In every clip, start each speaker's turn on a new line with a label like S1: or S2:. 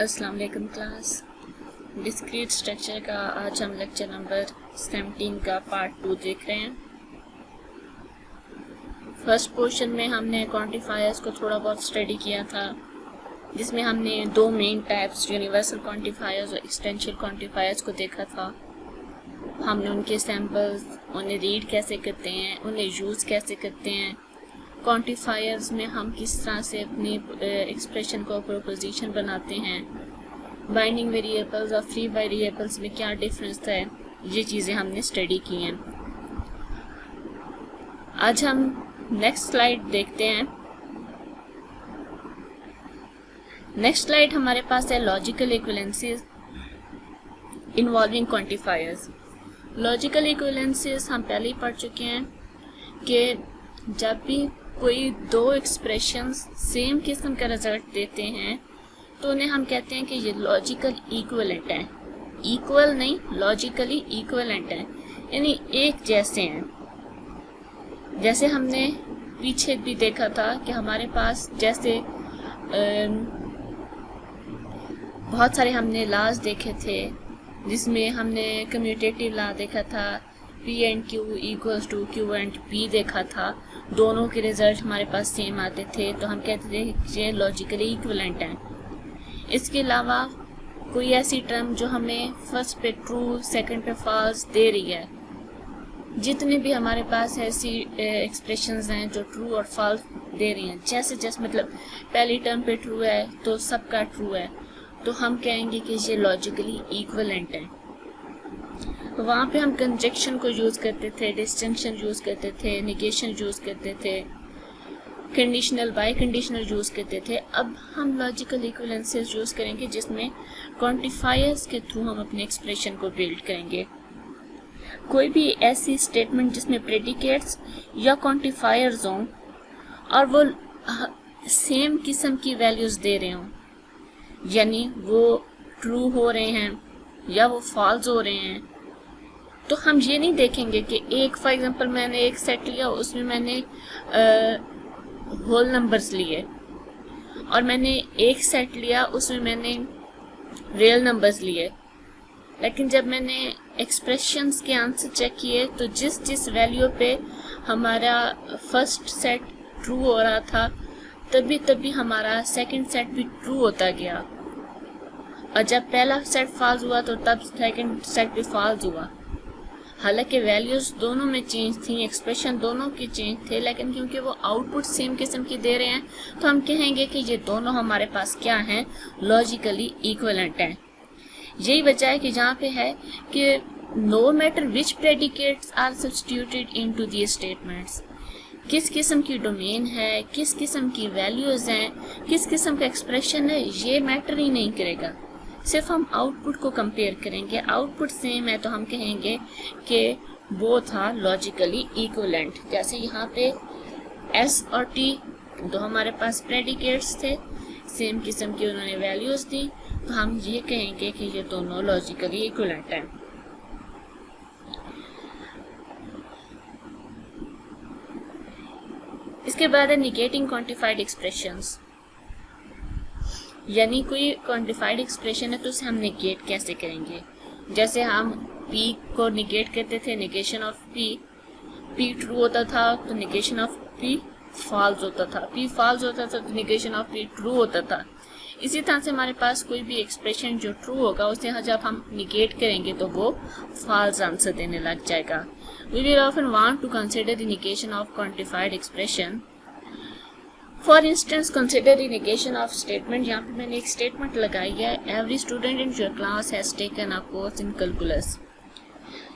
S1: अस्सलाम वालेकुम class. Discrete structure का आज हम लेक्चर नंबर 17 का पार्ट 2 देख रहे हैं। फर्स्ट पोर्शन में हमने क्वांटिफायर्स को थोड़ा बहुत स्टडी किया था, जिसमें हमने दो मेन टाइप्स यूनिवर्सल क्वांटिफायर्स और एक्सटेंशियल क्वांटिफायर्स को देखा था। हमने उनके सैम्पल्स, उन्हें रीड कैसे करते हैं, उन्हें यूज़ कैसे करते हैं, क्वांटिफायर्स में हम किस तरह से अपनी एक्सप्रेशन को प्रोपोजिशन बनाते हैं, बाइंडिंग वेरिएबल्स और फ्री वेरिएबल्स में क्या डिफरेंस है, ये चीज़ें हमने स्टडी की हैं। आज हम नेक्स्ट स्लाइड देखते हैं। नेक्स्ट स्लाइड हमारे पास है लॉजिकल इक्विवेलेंसेस इन्वॉल्विंग क्वांटिफायर्स। लॉजिकल इक्विवेलेंसेस हम पहले ही पढ़ चुके हैं कि जब भी कोई दो एक्सप्रेशंस सेम किस्म का रिजल्ट देते हैं तो उन्हें हम कहते हैं कि ये लॉजिकल इक्विवेलेंट है। इक्वल नहीं, लॉजिकली इक्विवेलेंट है, यानी एक जैसे हैं। जैसे हमने पीछे भी देखा था कि हमारे पास जैसे बहुत सारे हमने लॉज देखे थे, जिसमें हमने कम्यूटेटिव लॉ देखा था, P and Q equals to Q and P देखा था। दोनों के रिजल्ट हमारे पास सेम आते थे, तो हम कहते थे कि ये लॉजिकली इक्विवेलेंट हैं। इसके अलावा कोई ऐसी टर्म जो हमें फर्स्ट पे ट्रू, सेकंड पे फॉल्स दे रही है, जितने भी हमारे पास ऐसी एक्सप्रेशंस हैं जो ट्रू और फॉल्स दे रही हैं, जैसे मतलब पहली टर्म पे ट्रू है तो सबका ट्रू है, तो हम कहेंगे कि ये लॉजिकली इक्विवेलेंट है। वहाँ पे हम कंजक्शन को यूज़ करते थे, डिस्टिंक्शन यूज़ करते थे, निगेशन यूज़ करते थे, कंडीशनल बाय कंडीशनल यूज़ करते थे। अब हम लॉजिकल इक्विवेलेंसेस यूज़ करेंगे, जिसमें क्वांटिफायर्स के थ्रू हम अपने एक्सप्रेशन को बिल्ड करेंगे। कोई भी ऐसी स्टेटमेंट जिसमें प्रेडिकेट्स या क्वांटिफायर्स हों और वो सेम किस्म की वैल्यूज़ दे रहे हों, यानी वो ट्रू हो रहे हैं या वो फॉल्स हो रहे हैं, तो हम ये नहीं देखेंगे कि एक फॉर एग्जांपल मैंने एक सेट लिया, उसमें मैंने होल नंबर्स लिए, और मैंने एक सेट लिया, उसमें मैंने रियल नंबर्स लिए। लेकिन जब मैंने एक्सप्रेशंस के आंसर चेक किए तो जिस जिस वैल्यू पे हमारा फर्स्ट सेट ट्रू हो रहा था, तभी तभी हमारा सेकंड सेट भी ट्रू होता गया, और जब पहला सेट फॉल्स हुआ तो तब सेकंड सेट भी फॉल्स हुआ। हालांकि वैल्यूज दोनों में चेंज थी, एक्सप्रेशन दोनों की चेंज थे, लेकिन क्योंकि वो आउटपुट सेम किस्म की दे रहे हैं, तो हम कहेंगे कि ये दोनों हमारे पास क्या हैं, लॉजिकली इक्विवेलेंट हैं। यही वजह है कि जहाँ पे है कि no matter which predicates are substituted into the statements, किस किस्म की डोमेन है, किस किस्म की वैल्यूज हैं, किस किस्म का एक्सप्रेशन है, ये मैटर ही नहीं करेगा। सिर्फ हम आउटपुट को कंपेयर करेंगे, आउटपुट सेम है तो हम कहेंगे कि वो था लॉजिकली इक्विवेलेंट। जैसे यहाँ पे S और T दो हमारे पास प्रेडिकेट्स थे, सेम किस्म की उन्होंने वैल्यूज दी, तो हम ये कहेंगे कि ये दोनों लॉजिकली इक्विवेलेंट हैं। इसके बाद है निगेटिंग क्वांटिफाइड एक्सप्रेशंस, यानी कोई क्वांटिफाइड एक्सप्रेशन है तो उसे हम निगेट कैसे करेंगे। जैसे हम P को निगेट करते थे, निगेशन ऑफ P ट्रू होता था तो निगेशन ऑफ P फॉल्स होता था, P फॉल्स होता था तो निगेशन ऑफ P ट्रू होता था। इसी तरह से हमारे पास कोई भी एक्सप्रेशन जो ट्रू होगा उसे जब हम निगेट करेंगे तो वो फॉल्स आंसर देने लग जाएगा। We will often want to consider the negation of quantified expression. For instance consider the negation of statement. यहाँ पे मैंने एक स्टेटमेंट लगाई है, every student in your class has taken a course in calculus.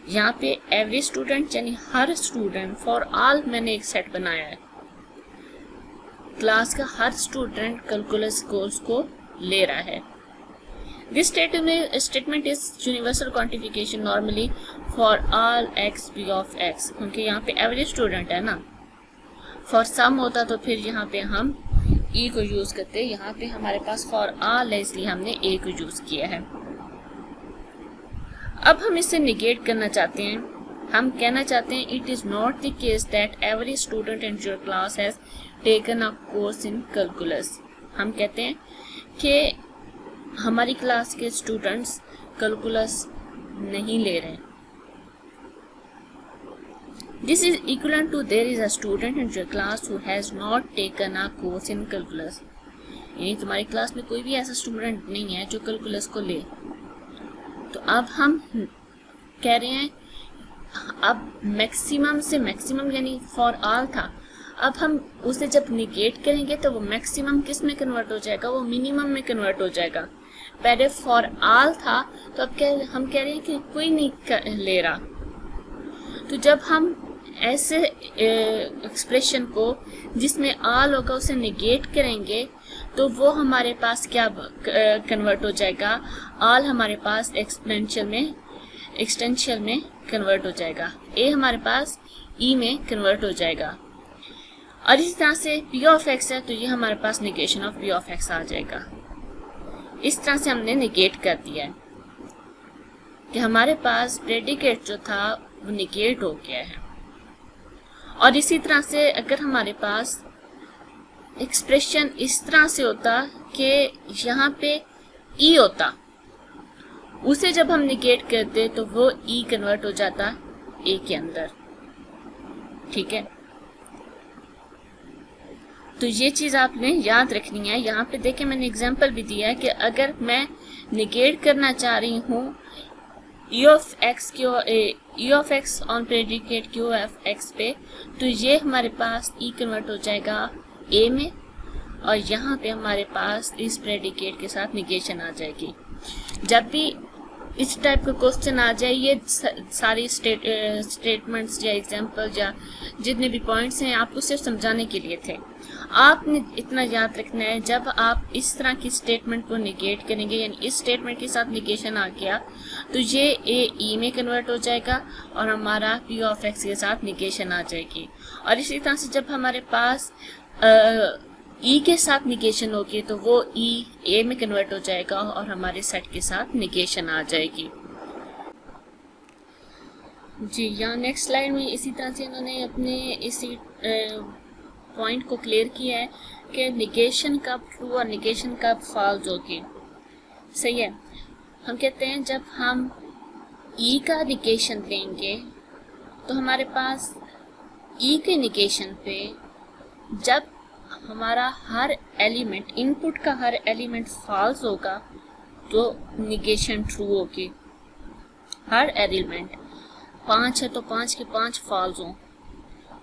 S1: यहाँ पे एवरी स्टूडेंट यानी हर student, for all मैंने एक सेट बनाया है, क्लास का हर स्टूडेंट कैलकुलस कोर्स को ले रहा है। This statement is universal quantification normally for all x b of x, क्योंकि यहाँ पे एवरी स्टूडेंट है ना। फॉर सम होता तो फिर यहाँ पे हम E को यूज करते, यहाँ पे हमारे पास फॉर ऑल है इसलिए हमने A को यूज किया है। अब हम इसे निगेट करना चाहते हैं, हम कहना चाहते हैं it is not the case that every student in your class has taken a course in calculus. हम कहते हैं कि हमारी क्लास के स्टूडेंट्स कैलकुलस नहीं ले रहे। This is equivalent to there is a student in your class who has not taken a course in calculus। यानी तुम्हारी क्लास में कोई भी ऐसा स्टूडेंट नहीं है जो कैलकुलस को ले। तो अब हम कह रहे हैं, अब मैक्सिमम से मैक्सिमम यानी फॉर ऑल था, अब हम उसे जब निगेट करेंगे तो वो मैक्सिमम किस में कन्वर्ट हो जाएगा, वो मिनिमम में कन्वर्ट हो जाएगा। पहले फॉर ऑल था तो अब हम कह रहे हैं कि कोई नहीं ले रहा। तो जब हम ऐसे एक्सप्रेशन को जिसमें ऑल होगा उसे निगेट करेंगे तो वो हमारे पास क्या कन्वर्ट हो जाएगा, ऑल हमारे पास एक्सटेंशियल में कन्वर्ट हो जाएगा, ए हमारे पास ई में कन्वर्ट हो जाएगा। और इसी तरह से पी ऑफ एक्स है तो ये हमारे पास negation of P of X आ जाएगा। इस तरह से हमने निगेट कर दिया है कि हमारे पास प्रेडिकेट जो था वो निगेट हो गया है। और इसी तरह से अगर हमारे पास एक्सप्रेशन इस तरह से होता कि यहाँ पे ई होता, उसे जब हम निगेट करते तो वो ई कन्वर्ट हो जाता ए के अंदर। ठीक है, तो ये चीज़ आपने याद रखनी है। यहाँ पे देखिए मैंने एग्जांपल भी दिया है कि अगर मैं निगेट करना चाह रही हूँ ई of x on predicate Q of x पे, तो ये हमारे पास ई कन्वर्ट हो जाएगा ए में, और यहाँ पे हमारे पास इस प्रेडिकेट के साथ निगेशन आ जाएगी। जब भी इस टाइप का क्वेश्चन आ जाए, ये सारी स्टेटमेंट्स या एग्जांपल या जितने भी पॉइंट्स हैं आपको सिर्फ समझाने के लिए थे। आपने इतना याद रखना है, जब आप इस तरह की स्टेटमेंट को निगेट करेंगे यानी इस स्टेटमेंट के साथ निगेशन आ गया तो ये ए ई में कन्वर्ट हो जाएगा और हमारा पी ऑफ एक्स के साथ निगेशन आ जाएगी। और इसी तरह से जब हमारे पास ई के साथ निगेशन होगी तो वो ई ए में कन्वर्ट हो जाएगा और हमारे सेट के साथ निगेशन आ जाएगी। जी, यहाँ नेक्स्ट स्लाइड में इसी तरह से इन्होंने अपने इसी पॉइंट को क्लियर किया है कि निगेशन कब ट्रू और निगेशन कब फॉल्स होगी। सही है, हम कहते हैं जब हम ई का निगेशन लेंगे तो हमारे पास ई के निगेशन पे जब हमारा हर एलिमेंट, इनपुट का हर एलिमेंट फॉल्स होगा तो निगेशन ट्रू होगी। हर एलिमेंट 5 है तो 5 के 5 फॉल्स हों।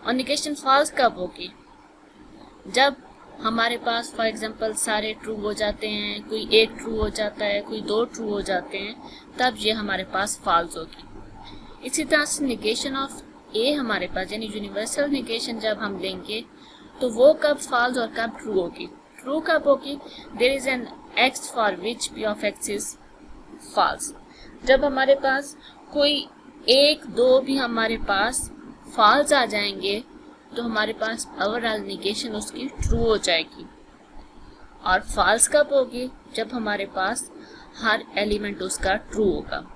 S1: और निगेशन फॉल्स कब होगी, जब हमारे पास फॉर एग्जांपल सारे ट्रू हो जाते हैं, कोई एक ट्रू हो जाता है, कोई 2 ट्रू हो जाते हैं, तब ये हमारे पास फॉल्स होगी। इसी तरह से निगेशन ऑफ ए हमारे पास यानी यूनिवर्सल निगेशन जब हम लेंगे तो वो कब फॉल्स और कब ट्रू होगी। ट्रू कब होगी, there is an x for which p of x is false. जब हमारे पास कोई 1 2 भी हमारे पास फॉल्स आ जाएंगे तो हमारे पास ओवरऑल निगेशन उसकी ट्रू हो जाएगी। और फॉल्स कब होगी, जब हमारे पास हर एलिमेंट उसका ट्रू होगा।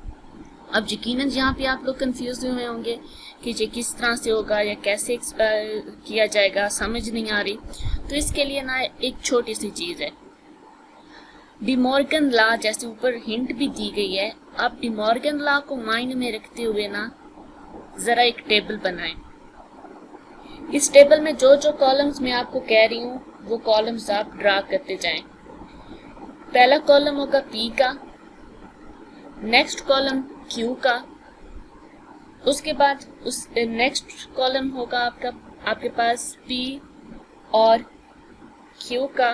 S1: अब यकीनन यहाँ पे आप लोग कंफ्यूज हुए होंगे कि ये किस तरह से होगा या कैसे किया जाएगा, समझ नहीं आ रही। तो इसके लिए ना एक छोटी सी चीज़ है, डिमॉर्गन लॉ, जैसे ऊपर हिंट भी दी गई है। आप डिमॉर्गन लॉ को माइंड में रखते हुए ना ज़रा एक टेबल बनाएं। इस टेबल में जो जो कॉलम्स मैं आपको कह रही हूँ वो कॉलम्स आप ड्रा करते जाएं। पहला कॉलम होगा पी का, नेक्स्ट कॉलम क्यू का, उसके बाद उस नेक्स्ट कॉलम होगा आपके पास पी और क्यू का,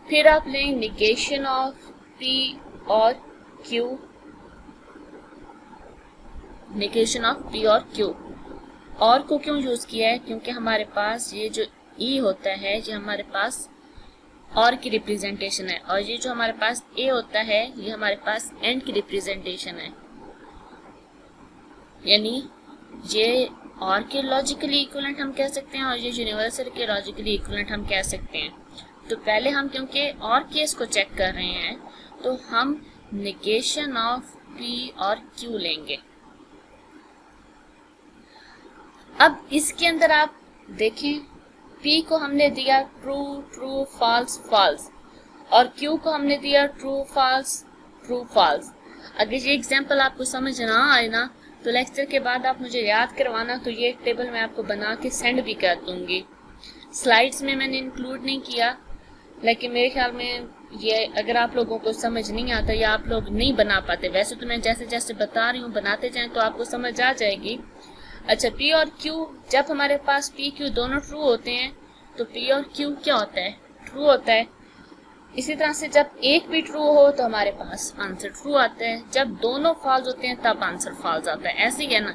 S1: फिर आप लेंगे निगेशन ऑफ पी और क्यू, निगेशन ऑफ पी और क्यू। और को क्यों यूज किया है, क्योंकि हमारे पास ये जो ई होता है ये हमारे पास और की रिप्रेजेंटेशन है, और ये जो हमारे पास ए होता है ये हमारे पास एंड की रिप्रेजेंटेशन है। यानी ये और के लॉजिकली इक्विवेलेंट हम कह सकते हैं और ये यूनिवर्सल के लॉजिकली इक्विवेलेंट हम कह सकते हैं। तो पहले हम क्योंकि और केस को चेक कर रहे हैं तो हम निगेशन ऑफ पी और क्यू लेंगे। अब इसके अंदर आप देखें, P को हमने दिया ट्रू ट्रू फॉल्स फॉल्स, और क्यू को हमने दिया ट्रू फॉल्स ट्रू फॉल्स। अगर ये एग्जांपल आपको समझ ना आए ना तो लेक्चर के बाद आप मुझे याद करवाना, तो ये एक टेबल मैं आपको बना के सेंड भी कर दूंगी। स्लाइड्स में मैंने इंक्लूड नहीं किया, लेकिन मेरे ख्याल में ये अगर आप लोगों को समझ नहीं आता या आप लोग नहीं बना पाते, वैसे तो मैं जैसे जैसे बता रही हूँ बनाते जाएं तो आपको समझ आ जाएगी। अच्छा, पी और क्यू, जब हमारे पास पी क्यू दोनों ट्रू होते हैं तो पी और क्यू क्या होता है? ट्रू होता है। इसी तरह से जब एक भी ट्रू हो तो हमारे पास आंसर ट्रू आता है, जब दोनों फॉल्स होते हैं तब आंसर फॉल्स आता है, ऐसे ही है ना।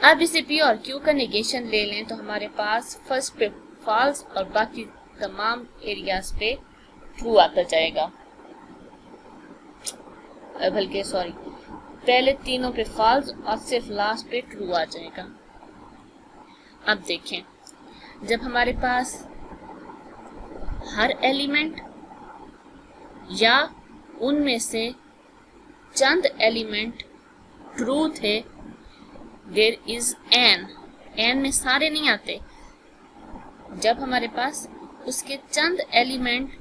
S1: अब इसे पी और क्यू का निगेशन ले लें तो हमारे पास फर्स्ट पे फॉल्स और बाकी तमाम एरियाज पे ट्रू आता जाएगा, बल्कि सॉरी, पहले तीनों पे फॉल्स और सिर्फ लास्ट पे ट्रू आ जाएगा। अब देखें, जब हमारे पास हर एलिमेंट या उनमें से चंद एलिमेंट ट्रू थे, देयर इज एन में सारे नहीं आते, जब हमारे पास उसके चंद एलिमेंट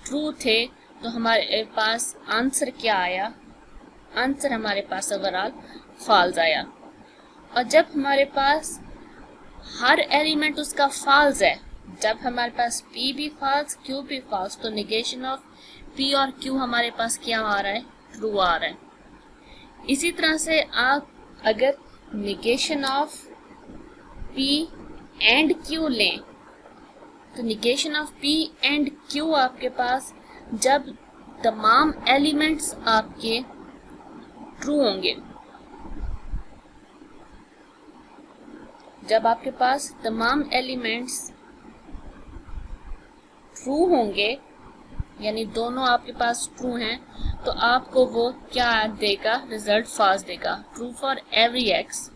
S1: ट्रू थे तो हमारे पास आंसर क्या आया? आंसर हमारे पास ओवरऑल फॉल्स आया। और जब हमारे पास हर एलिमेंट उसका फॉल्स है, जब हमारे पास पी भी फॉल्स क्यू भी फॉल्स, तो निगेशन ऑफ पी और क्यू हमारे पास क्या आ रहा है? ट्रू आ रहा है। इसी तरह से आप अगर negation of P and Q लें तो negation of P and Q आपके पास जब तमाम एलिमेंट्स आपके ट्रू होंगे, जब आपके पास तमाम एलिमेंट्स ट्रू होंगे, यानी दोनों आपके पास ट्रू हैं, तो आपको वो क्या देगा? रिजल्ट फॉल्स देगा, ट्रू फॉर एवरी एक्स।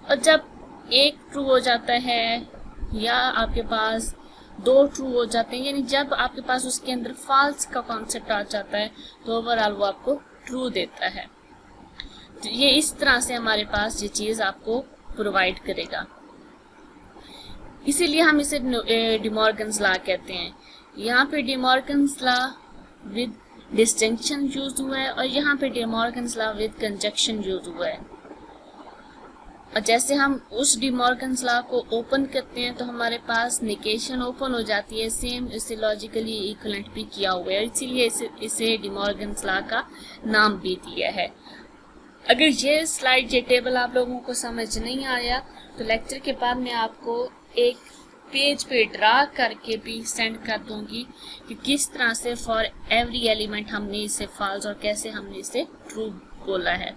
S1: और जब एक ट्रू हो जाता है या आपके पास दो ट्रू हो जाते हैं, यानी जब आपके पास उसके अंदर फॉल्स का कॉन्सेप्ट आ जाता है तो ओवरऑल वो आपको ट्रू देता है। तो ये इस तरह से हमारे पास ये चीज़ आपको प्रोवाइड करेगा, इसीलिए हम इसे डी मॉर्गन्स लॉ कहते हैं। यहाँ पे D Morgan's law with distinction use हुआ है और यहाँ पे D Morgan's law with conjunction use हुआ है। और जैसे हम उस डी मॉर्गन्स लॉ को ओपन करते हैं तो हमारे पास निगेशन ओपन हो जाती है, सेम इसे लॉजिकली इक्विवेलेंट भी किया हुआ है, इसीलिए इसे डी मॉर्गन्स लॉ का नाम भी दिया है। अगर ये स्लाइड, ये टेबल आप लोगों को समझ नहीं आया तो लेक्चर के बाद मैं आपको एक पेज पे ड्रा करके भी सेंड कर दूंगी कि किस तरह से फॉर एवरी एलिमेंट हमने इसे फॉल्स और कैसे हमने इसे ट्रू बोला है।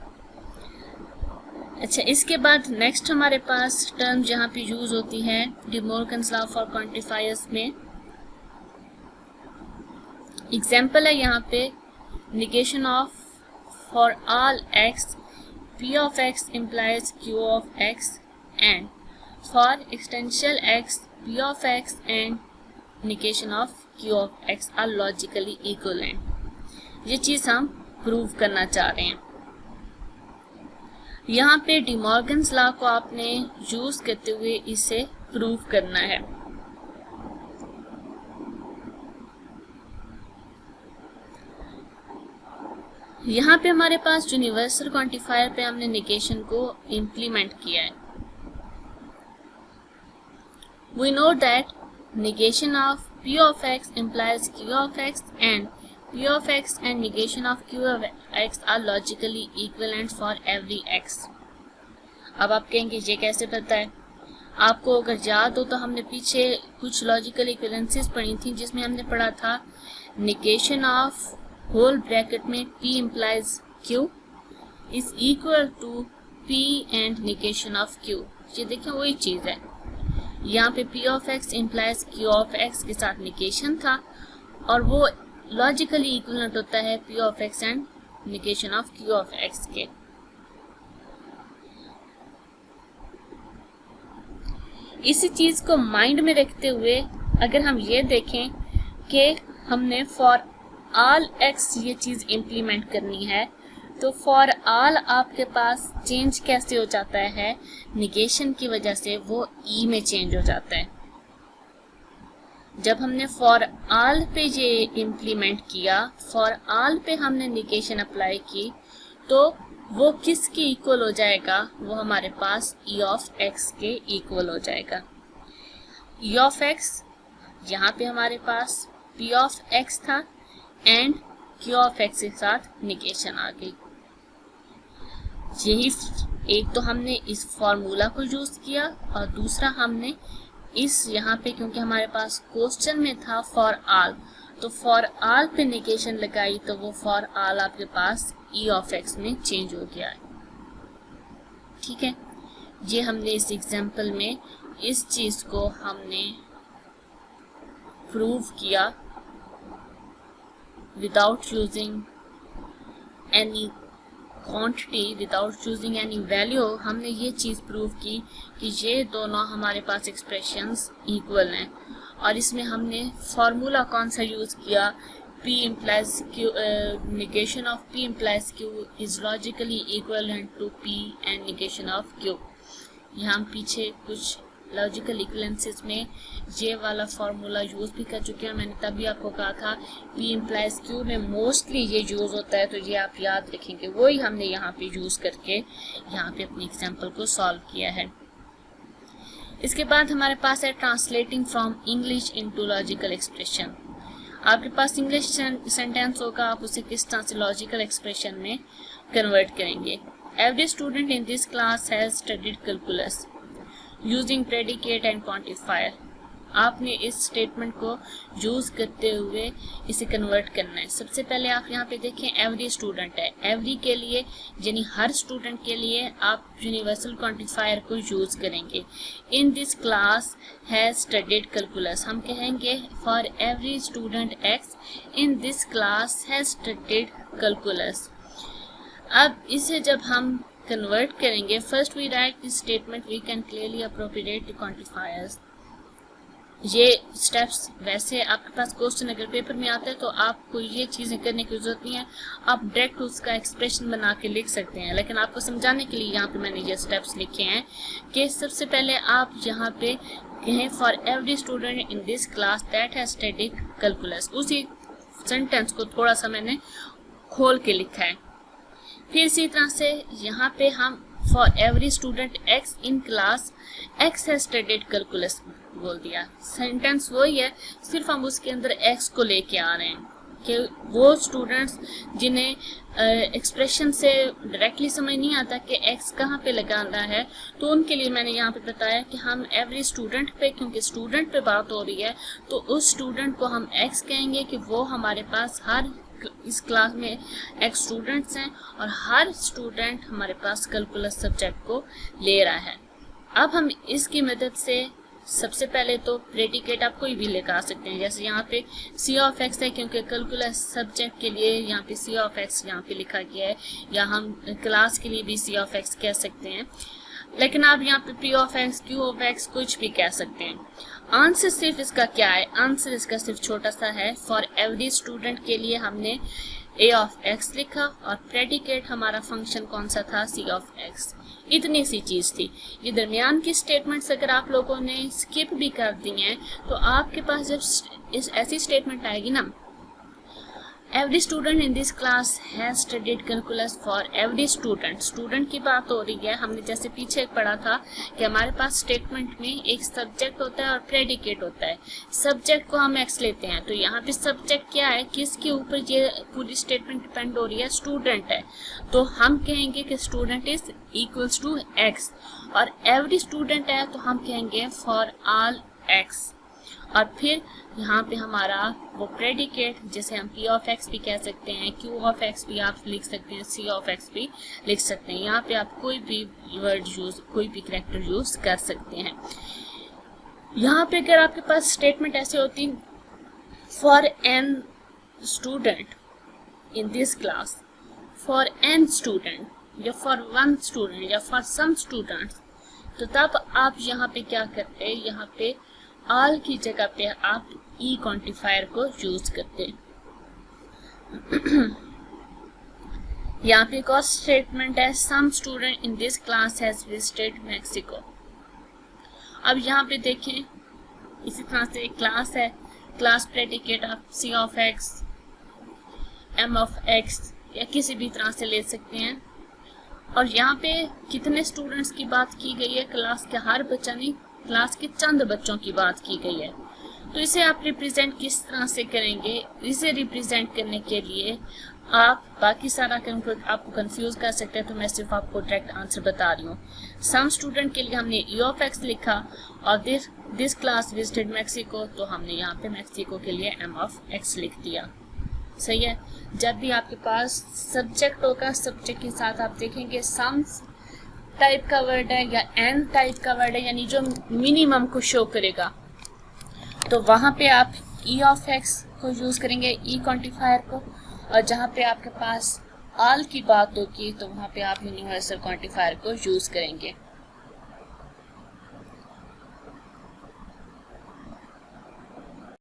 S1: अच्छा, इसके बाद नेक्स्ट हमारे पास टर्म जहाँ पे यूज होती है D Morgan's law for quantifiers में। एग्जाम्पल है यहाँ पे negation of for all x p of x implies q of x and for extension x p of x and negation of q of x are logically equivalent। ये चीज़ हम prove करना चाह रहे हैं। यहाँ पे डी मॉर्गन्स लॉ को आपने यूज करते हुए इसे प्रूव करना है। यहाँ पे हमारे पास यूनिवर्सल क्वांटिफायर पे हमने निगेशन को इम्प्लीमेंट किया है। We know that negation of p of x implies q of x and p of x and negation of q of x are logically equivalent for every x। अब आप कहेंगे ये कैसे पता है? आपको अगर याद हो तो हमने पीछे कुछ लॉजिकल इक्विवेलेंसीज पढ़ी थी जिसमें हमने पढ़ा था negation of होल ब्रैकेट में p implies q is equal to p and negation of q। ये देखें वही चीज़ है, यहाँ पे p of x implies q of x के साथ negation था और वो लॉजिकली इक्विवेलेंट होता है p of x and negation of q of x के। इसी चीज़ को माइंड में रखते हुए अगर हम ये देखें कि हमने फॉर ऑल एक्स ये चीज़ इम्प्लीमेंट करनी है तो फॉर ऑल आपके पास चेंज कैसे हो जाता है? निगेशन की वजह से वो ई में चेंज हो जाता है। जब हमने फॉर ऑल पे ये इम्प्लीमेंट किया, फॉर ऑल पे हमने निगेशन अप्लाई की, तो वो किसके इक्वल हो जाएगा? वो हमारे पास ई ऑफ एक्स के इक्वल हो जाएगा। ई ऑफ एक्स, यहाँ पे हमारे पास पी ऑफ एक्स था एंड क्यू ऑफ एक्स के साथ निगेशन आ गई। यही एक तो हमने इस फॉर्मूला को यूज किया और दूसरा हमने इस यहाँ पे, क्योंकि हमारे पास क्वेश्चन में था फॉर ऑल, तो फॉर ऑल पे निगेशन लगाई, तो वो फॉर ऑल आपके पास ई ऑफ एक्स में चेंज हो गया है। ठीक है, ये हमने इस एग्जांपल में इस चीज को हमने प्रूव किया without using any quantity, without choosing any value. हमने ये चीज़ प्रूव की कि ये दोनों हमारे पास एक्सप्रेशंस इक्वल हैं, और इसमें हमने फार्मूला कौन सा यूज़ किया? P implies Q, negation of P implies Q is logically equivalent to P and negation of Q। यहाँ हम पीछे कुछ लॉजिकल इक्विवेलेंसेस में ये वाला फार्मूला यूज़ भी कर चुके हैं। मैंने तभी आपको कहा था P implies Q में मोस्टली ये यूज़ होता है, तो ये आप याद रखेंगे। वही हमने यहाँ पे यूज़ करके यहाँ पे अपनी एग्जांपल को सॉल्व किया है। इसके बाद हमारे पास है translating from English into logical expression. आपके पास इंग्लिश सेंटेंस होगा, आप उसे किस तरह से लॉजिकल एक्सप्रेशन में कन्वर्ट करेंगे। Every student in this class has studied calculus using predicate and quantifier. आपने इस स्टेटमेंट को यूज करते हुए इसे कन्वर्ट करना है। सबसे पहले आप यहाँ पे देखें एवरी स्टूडेंट है, एवरी के लिए यानी हर स्टूडेंट के लिए आप यूनिवर्सल क्वांटिफायर को यूज करेंगे। In this class has studied calculus, हम कहेंगे for every student x in this class has studied calculus. अब इसे जब हम कन्वर्ट करेंगे, first we write this statement we can clearly appropriate the quantifiers. ये स्टेप्स वैसे आपके पास क्वेश्चन अगर पेपर में आता है तो आपको ये चीज़ें करने की जरूरत नहीं है, आप डायरेक्ट उसका एक्सप्रेशन बना के लिख सकते हैं। लेकिन आपको समझाने के लिए यहाँ पे मैंने ये स्टेप्स लिखे हैं कि सबसे पहले आप यहाँ पे कहें for every student in this class that has studied calculus. उसी सेंटेंस को थोड़ा सा मैंने खोल के लिखा है। फिर इसी तरह से यहाँ पे हम for every student x in class x has studied calculus बोल दिया। सेंटेंस वही है, सिर्फ हम उसके अंदर एक्स को लेके आ रहे हैं कि वो स्टूडेंट्स जिन्हें एक्सप्रेशन से डायरेक्टली समझ नहीं आता कि एक्स कहाँ पे लगाना है, तो उनके लिए मैंने यहाँ पे बताया कि हम एवरी स्टूडेंट पे, क्योंकि स्टूडेंट पे बात हो रही है, तो उस स्टूडेंट को हम एक्स कहेंगे कि वो हमारे पास हर इस क्लास में एक्स स्टूडेंट्स हैं और हर स्टूडेंट हमारे पास कैलकुलस सब्जेक्ट को ले रहा है। अब हम इसकी मदद से सबसे पहले तो प्रेडिकेट आप कोई भी लगा सकते हैं, जैसे यहाँ पे सी ऑफ एक्स है क्योंकि कैलकुलस सब्जेक्ट के लिए यहाँ पे सी ऑफ एक्स यहाँ पे लिखा गया है, या हम क्लास के लिए भी सी ऑफ एक्स कह सकते हैं। लेकिन आप यहाँ पे P of x, Q of x कुछ भी कह सकते हैं। आंसर सिर्फ इसका क्या है? आंसर इसका सिर्फ छोटा सा है। फॉर एवरी स्टूडेंट के लिए हमने ए ऑफ एक्स लिखा और प्रेडिकेट हमारा फंक्शन कौन सा था? सी ऑफ एक्स। इतनी सी चीज थी। ये दरमियान की स्टेटमेंट्स अगर आप लोगों ने स्किप भी कर दी हैं तो आपके पास जब इस ऐसी स्टेटमेंट आएगी ना, every student in this class has studied calculus for every student, student की बात हो रही है। हमने जैसे पीछे पढ़ा था कि हमारे पास स्टेटमेंट में एक सब्जेक्ट होता है और प्रेडिकेट होता है। सब्जेक्ट को हम एक्स लेते हैं, तो यहाँ पे सब्जेक्ट क्या है, किसके ऊपर ये पूरी स्टेटमेंट डिपेंड हो रही है? स्टूडेंट है। तो हम कहेंगे कि student is equals to x, और एवरी स्टूडेंट है तो हम कहेंगे फॉर ऑल एक्स। और फिर यहाँ पे हमारा वो प्रेडिकेट, जैसे हम पी ऑफ एक्स भी कह सकते हैं, क्यू ऑफ एक्स भी आप लिख सकते हैं, सी ऑफ एक्स भी लिख सकते हैं। यहाँ पे आप कोई भी वर्ड यूज, कोई भी कैरेक्टर यूज कर सकते हैं। यहाँ पे अगर आपके पास स्टेटमेंट ऐसे होती for an student in this class, for an student या फॉर वन स्टूडेंट या फॉर सम स्टूडेंट्स, तो तब आप यहाँ पे क्या करते हैं? यहाँ पे ऑल की जगह पे आप ई क्वांटिफायर को यूज करते हैं। यहाँ पे एक और स्टेटमेंट है some student in this class has visited Mexico. अब यहाँ पे देखें, इसी तरह से एक क्लास है, क्लास प्रेडिकेट आप C of X, M of X या किसी भी तरह से ले सकते हैं। और यहाँ पे कितने स्टूडेंट्स की बात की गई है, क्लास के हर बच्चा नहीं, क्लास के चंद बच्चों की बात की गई है। तो इसे आप रिप्रेजेंट किस तरह से करेंगे? इसे रिप्रेजेंट करने के लिए आप बाकी सारा आपको कंफ्यूज कर सकते हैं, तो मैं सिर्फ आपको डायरेक्ट आंसर बता रही हूँ। सम स्टूडेंट के लिए हमने ई ऑफ एक्स लिखा और दिस क्लास विजिटेड मैक्सिको, तो हमने यहाँ पे मैक्सिको के लिए एम ऑफ एक्स लिख दिया। सही है। जब भी आपके पास सब्जेक्ट होगा, सब्जेक्ट के साथ आप देखेंगे सम टाइप का वर्ड है या एन टाइप का वर्ड है, यानी जो मिनिमम को शो करेगा, तो वहाँ पे आप ई ऑफ एक्स को यूज़ करेंगे, ई क्वांटिफायर को। और जहाँ पे आपके पास ऑल की बात होगी तो वहाँ पे आप यूनिवर्सल क्वांटिफायर को यूज़ करेंगे।